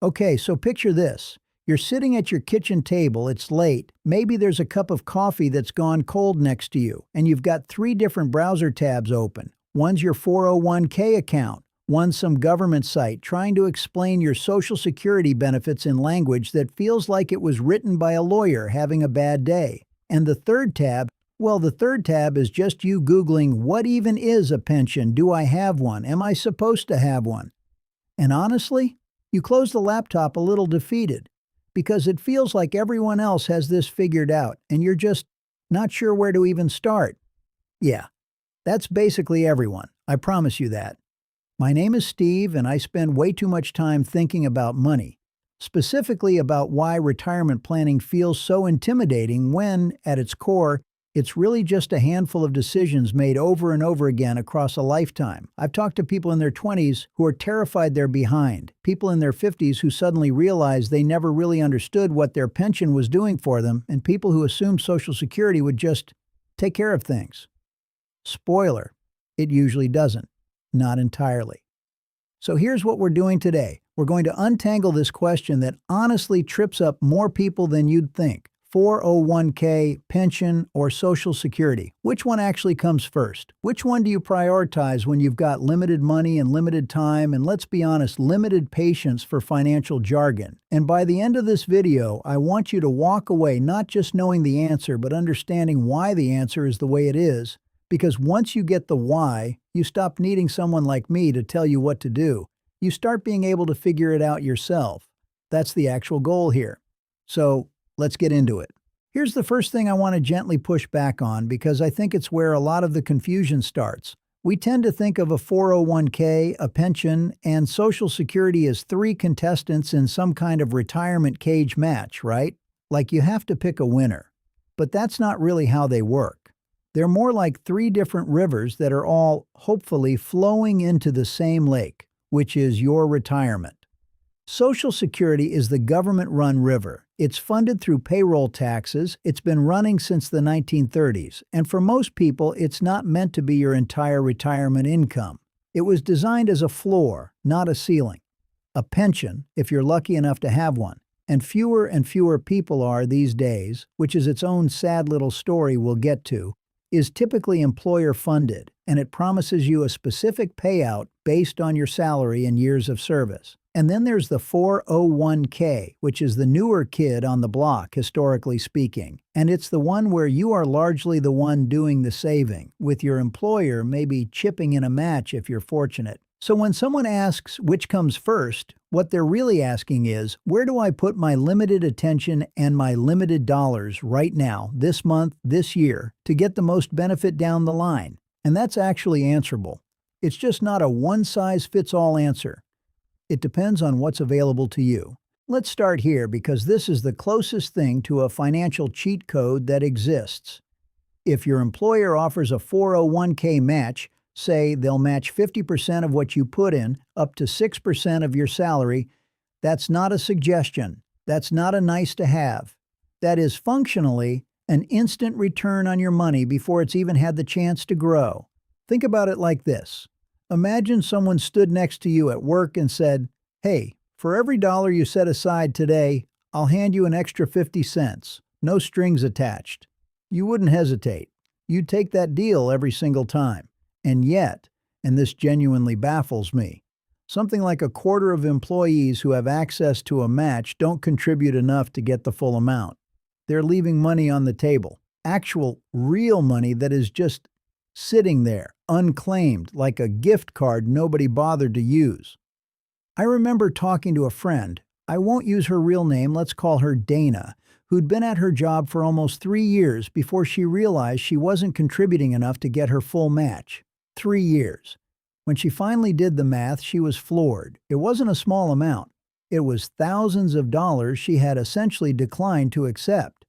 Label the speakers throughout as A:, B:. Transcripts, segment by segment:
A: Okay, so picture this. You're sitting at your kitchen table, it's late, maybe there's a cup of coffee that's gone cold next to you, and you've got three different browser tabs open. One's your 401k account, one's some government site trying to explain your Social Security benefits in language that feels like it was written by a lawyer having a bad day. And the third tab, well, the third tab is just you Googling, what even is a pension? Do I have one? Am I supposed to have one? And honestly, you close the laptop a little defeated because it feels like everyone else has this figured out and you're just not sure where to even start. Yeah, that's basically everyone. I promise you that. My name is Steve and I spend way too much time thinking about money, specifically about why retirement planning feels so intimidating when, at its core, it's really just a handful of decisions made over and over again across a lifetime. I've talked to people in their 20s who are terrified they're behind, people in their 50s who suddenly realize they never really understood what their pension was doing for them, and people who assumed Social Security would just take care of things. Spoiler, it usually doesn't. Not entirely. So here's what we're doing today. We're going to untangle this question that honestly trips up more people than you'd think. 401k, pension, or Social Security. Which one actually comes first? Which one do you prioritize when you've got limited money and limited time and, let's be honest, limited patience for financial jargon? And by the end of this video, I want you to walk away not just knowing the answer, but understanding why the answer is the way it is. Because once you get the why, you stop needing someone like me to tell you what to do. You start being able to figure it out yourself. That's the actual goal here. So, let's get into it. Here's the first thing I want to gently push back on because I think it's where a lot of the confusion starts. We tend to think of a 401k, a pension, and Social Security as three contestants in some kind of retirement cage match, right? Like you have to pick a winner. But that's not really how they work. They're more like three different rivers that are all, hopefully, flowing into the same lake, which is your retirement. Social Security is the government-run river. It's funded through payroll taxes, it's been running since the 1930s, and for most people, it's not meant to be your entire retirement income. It was designed as a floor, not a ceiling. A pension, if you're lucky enough to have one, and fewer people are these days, which is its own sad little story we'll get to, is typically employer-funded, and it promises you a specific payout based on your salary and years of service. And then there's the 401k, which is the newer kid on the block, historically speaking. And it's the one where you are largely the one doing the saving, with your employer maybe chipping in a match if you're fortunate. So when someone asks which comes first, what they're really asking is, where do I put my limited attention and my limited dollars right now, this month, this year, to get the most benefit down the line? And that's actually answerable. It's just not a one-size-fits-all answer. It depends on what's available to you. Let's start here because this is the closest thing to a financial cheat code that exists. If your employer offers a 401k match, say they'll match 50% of what you put in, up to 6% of your salary, that's not a suggestion. That's not a nice to have. That is functionally an instant return on your money before it's even had the chance to grow. Think about it like this. Imagine someone stood next to you at work and said, "Hey, for every dollar you set aside today, I'll hand you an extra 50 cents. No strings attached." You wouldn't hesitate. You'd take that deal every single time. And yet, and this genuinely baffles me, something like a quarter of employees who have access to a match don't contribute enough to get the full amount. They're leaving money on the table. Actual, real money that is just sitting there, unclaimed, like a gift card nobody bothered to use. I remember talking to a friend, I won't use her real name, let's call her Dana, who'd been at her job for almost 3 years before she realized she wasn't contributing enough to get her full match. 3 years. When she finally did the math, she was floored. It wasn't a small amount. It was thousands of dollars she had essentially declined to accept.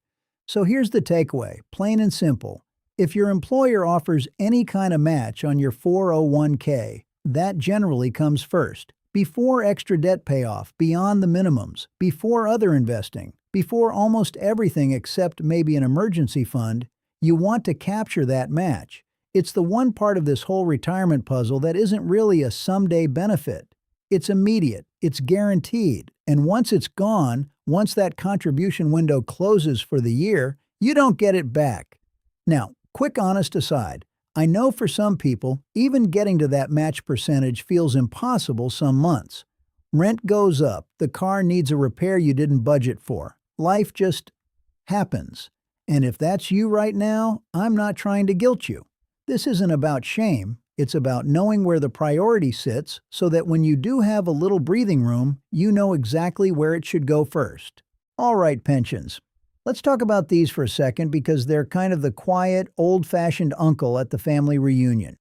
A: So here's the takeaway, plain and simple. If your employer offers any kind of match on your 401k, that generally comes first, before extra debt payoff, beyond the minimums, before other investing, before almost everything except maybe an emergency fund. You want to capture that match. It's the one part of this whole retirement puzzle that isn't really a someday benefit. It's immediate, It's guaranteed. And once it's gone, once that contribution window closes for the year, you don't get it back. Now, quick honest aside, I know for some people, even getting to that match percentage feels impossible some months. Rent goes up, the car needs a repair you didn't budget for. Life just happens. And if that's you right now, I'm not trying to guilt you. This isn't about shame, it's about knowing where the priority sits so that when you do have a little breathing room, you know exactly where it should go first. All right, pensions. Let's talk about these for a second because they're kind of the quiet, old-fashioned uncle at the family reunion.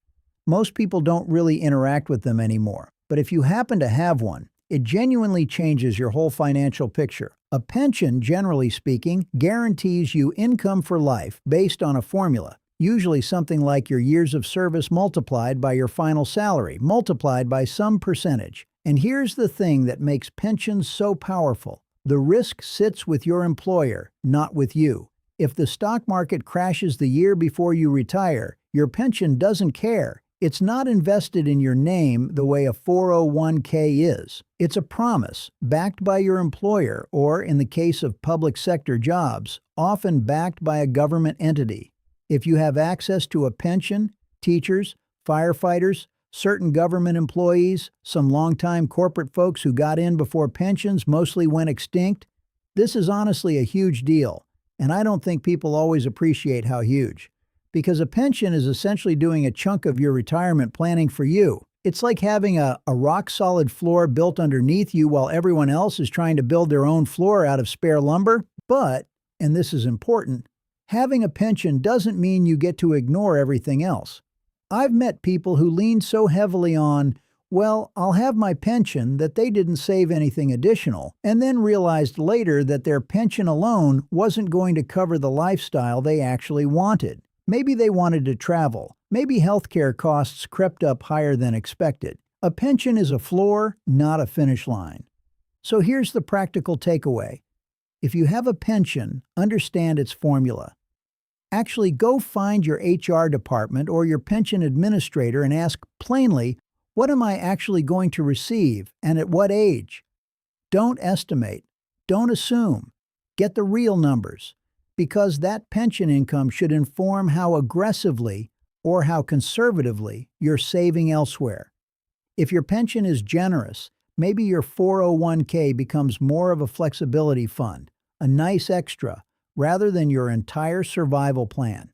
A: Most people don't really interact with them anymore, but if you happen to have one, it genuinely changes your whole financial picture. A pension, generally speaking, guarantees you income for life based on a formula, usually something like your years of service multiplied by your final salary, multiplied by some percentage. And here's the thing that makes pensions so powerful. The risk sits with your employer, not with you. If the stock market crashes the year before you retire, your pension doesn't care. It's not invested in your name the way a 401k is. It's a promise, backed by your employer, or in the case of public sector jobs, often backed by a government entity. If you have access to a pension, teachers, firefighters, certain government employees, some longtime corporate folks who got in before pensions mostly went extinct, this is honestly a huge deal, and I don't think people always appreciate how huge. Because a pension is essentially doing a chunk of your retirement planning for you. It's like having a rock-solid floor built underneath you while everyone else is trying to build their own floor out of spare lumber. But, and this is important, having a pension doesn't mean you get to ignore everything else. I've met people who lean so heavily on, well, I'll have my pension, that they didn't save anything additional, and then realized later that their pension alone wasn't going to cover the lifestyle they actually wanted. Maybe they wanted to travel. Maybe healthcare costs crept up higher than expected. A pension is a floor, not a finish line. So here's the practical takeaway. If you have a pension, understand its formula. Actually, go find your HR department or your pension administrator and ask plainly, what am I actually going to receive and at what age? Don't estimate. Don't assume. Get the real numbers. Because that pension income should inform how aggressively or how conservatively you're saving elsewhere. If your pension is generous, maybe your 401k becomes more of a flexibility fund, a nice extra, rather than your entire survival plan.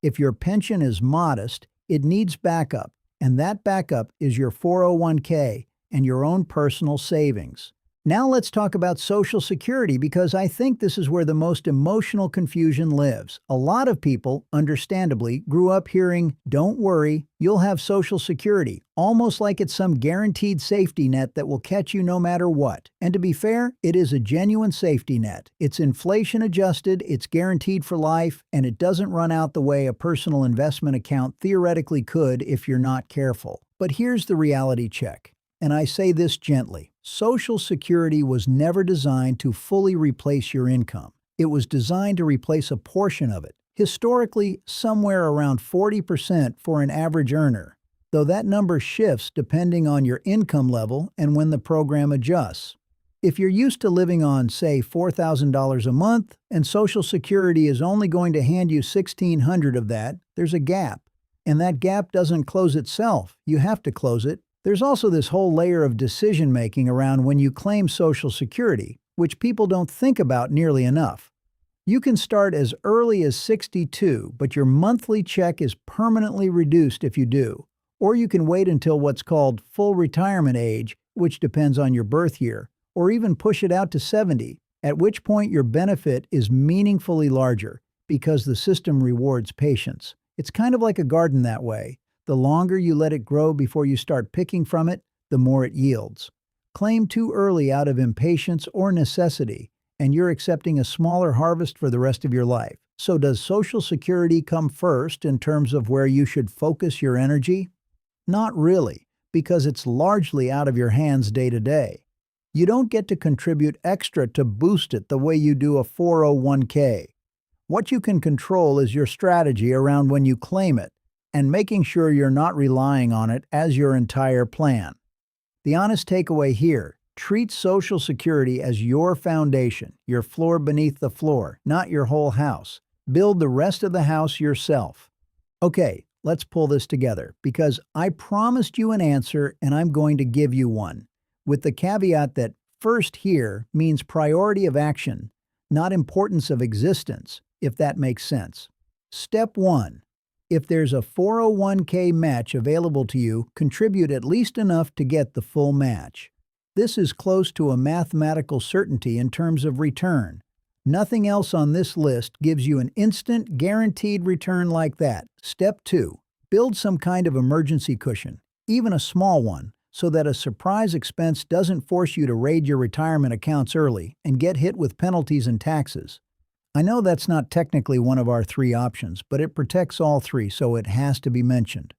A: If your pension is modest, it needs backup, and that backup is your 401k and your own personal savings. Now let's talk about Social Security because I think this is where the most emotional confusion lives. A lot of people, understandably, grew up hearing, "Don't worry, you'll have Social Security," almost like it's some guaranteed safety net that will catch you no matter what. And to be fair, it is a genuine safety net. It's inflation adjusted, it's guaranteed for life, and it doesn't run out the way a personal investment account theoretically could if you're not careful. But here's the reality check. And I say this gently. Social Security was never designed to fully replace your income. It was designed to replace a portion of it, historically somewhere around 40% for an average earner, though that number shifts depending on your income level and when the program adjusts. If you're used to living on, say, $4,000 a month, and Social Security is only going to hand you $1,600 of that, there's a gap. And that gap doesn't close itself. You have to close it. There's also this whole layer of decision-making around when you claim Social Security, which people don't think about nearly enough. You can start as early as 62, but your monthly check is permanently reduced if you do. Or you can wait until what's called full retirement age, which depends on your birth year, or even push it out to 70, at which point your benefit is meaningfully larger because the system rewards patience. It's kind of like a garden that way. The longer you let it grow before you start picking from it, the more it yields. Claim too early out of impatience or necessity, and you're accepting a smaller harvest for the rest of your life. So does Social Security come first in terms of where you should focus your energy? Not really, because it's largely out of your hands day to day. You don't get to contribute extra to boost it the way you do a 401k. What you can control is your strategy around when you claim it, and making sure you're not relying on it as your entire plan. The honest takeaway here, Treat Social Security as your foundation, your floor beneath the floor, not your whole house. Build the rest of the house yourself. Okay, let's pull this together because I promised you an answer and I'm going to give you one, with the caveat that first here means priority of action, not importance of existence, if that makes sense. Step 1. If there's a 401k match available to you, contribute at least enough to get the full match. This is close to a mathematical certainty in terms of return. Nothing else on this list gives you an instant, guaranteed return like that. Step 2. Build some kind of emergency cushion, even a small one, so that a surprise expense doesn't force you to raid your retirement accounts early and get hit with penalties and taxes. I know that's not technically one of our 3 options, but it protects all 3, so it has to be mentioned.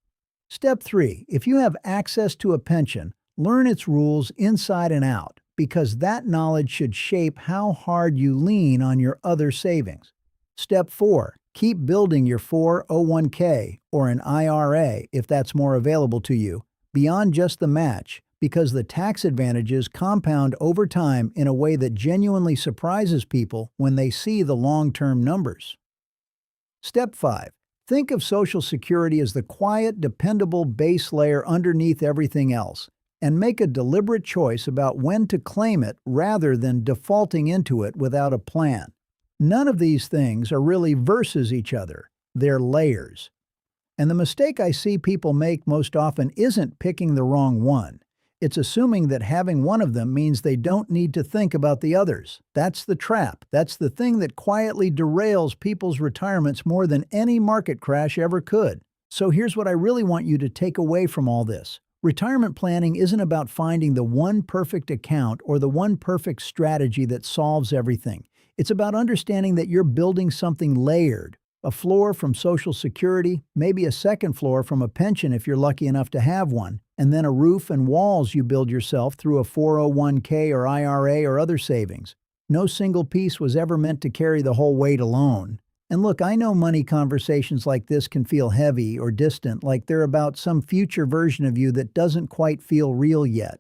A: Step 3. If you have access to a pension, learn its rules inside and out, because that knowledge should shape how hard you lean on your other savings. Step 4. Keep building your 401k or an IRA, if that's more available to you, beyond just the match, because the tax advantages compound over time in a way that genuinely surprises people when they see the long-term numbers. Step 5. Think of Social Security as the quiet, dependable base layer underneath everything else, and make a deliberate choice about when to claim it rather than defaulting into it without a plan. None of these things are really versus each other. They're layers. And the mistake I see people make most often isn't picking the wrong one. It's assuming that having one of them means they don't need to think about the others. That's the trap. That's the thing that quietly derails people's retirements more than any market crash ever could. So here's what I really want you to take away from all this. Retirement planning isn't about finding the one perfect account or the one perfect strategy that solves everything. It's about understanding that you're building something layered. A floor from Social Security, maybe a second floor from a pension if you're lucky enough to have one, and then a roof and walls you build yourself through a 401k or IRA or other savings. No single piece was ever meant to carry the whole weight alone. And look, I know money conversations like this can feel heavy or distant, like they're about some future version of you that doesn't quite feel real yet.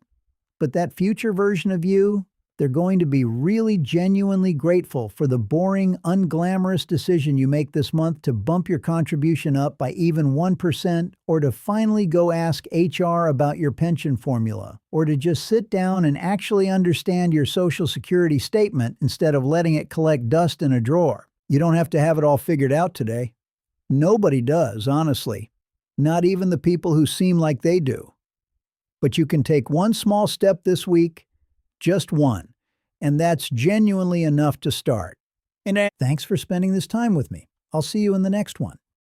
A: But that future version of you, they're going to be really genuinely grateful for the boring, unglamorous decision you make this month to bump your contribution up by even 1%, or to finally go ask HR about your pension formula, or to just sit down and actually understand your Social Security statement instead of letting it collect dust in a drawer. You don't have to have it all figured out today. Nobody does, honestly. Not even the people who seem like they do. But you can take one small step this week, just one, and that's genuinely enough to start. And thanks for spending this time with me. I'll see you in the next one.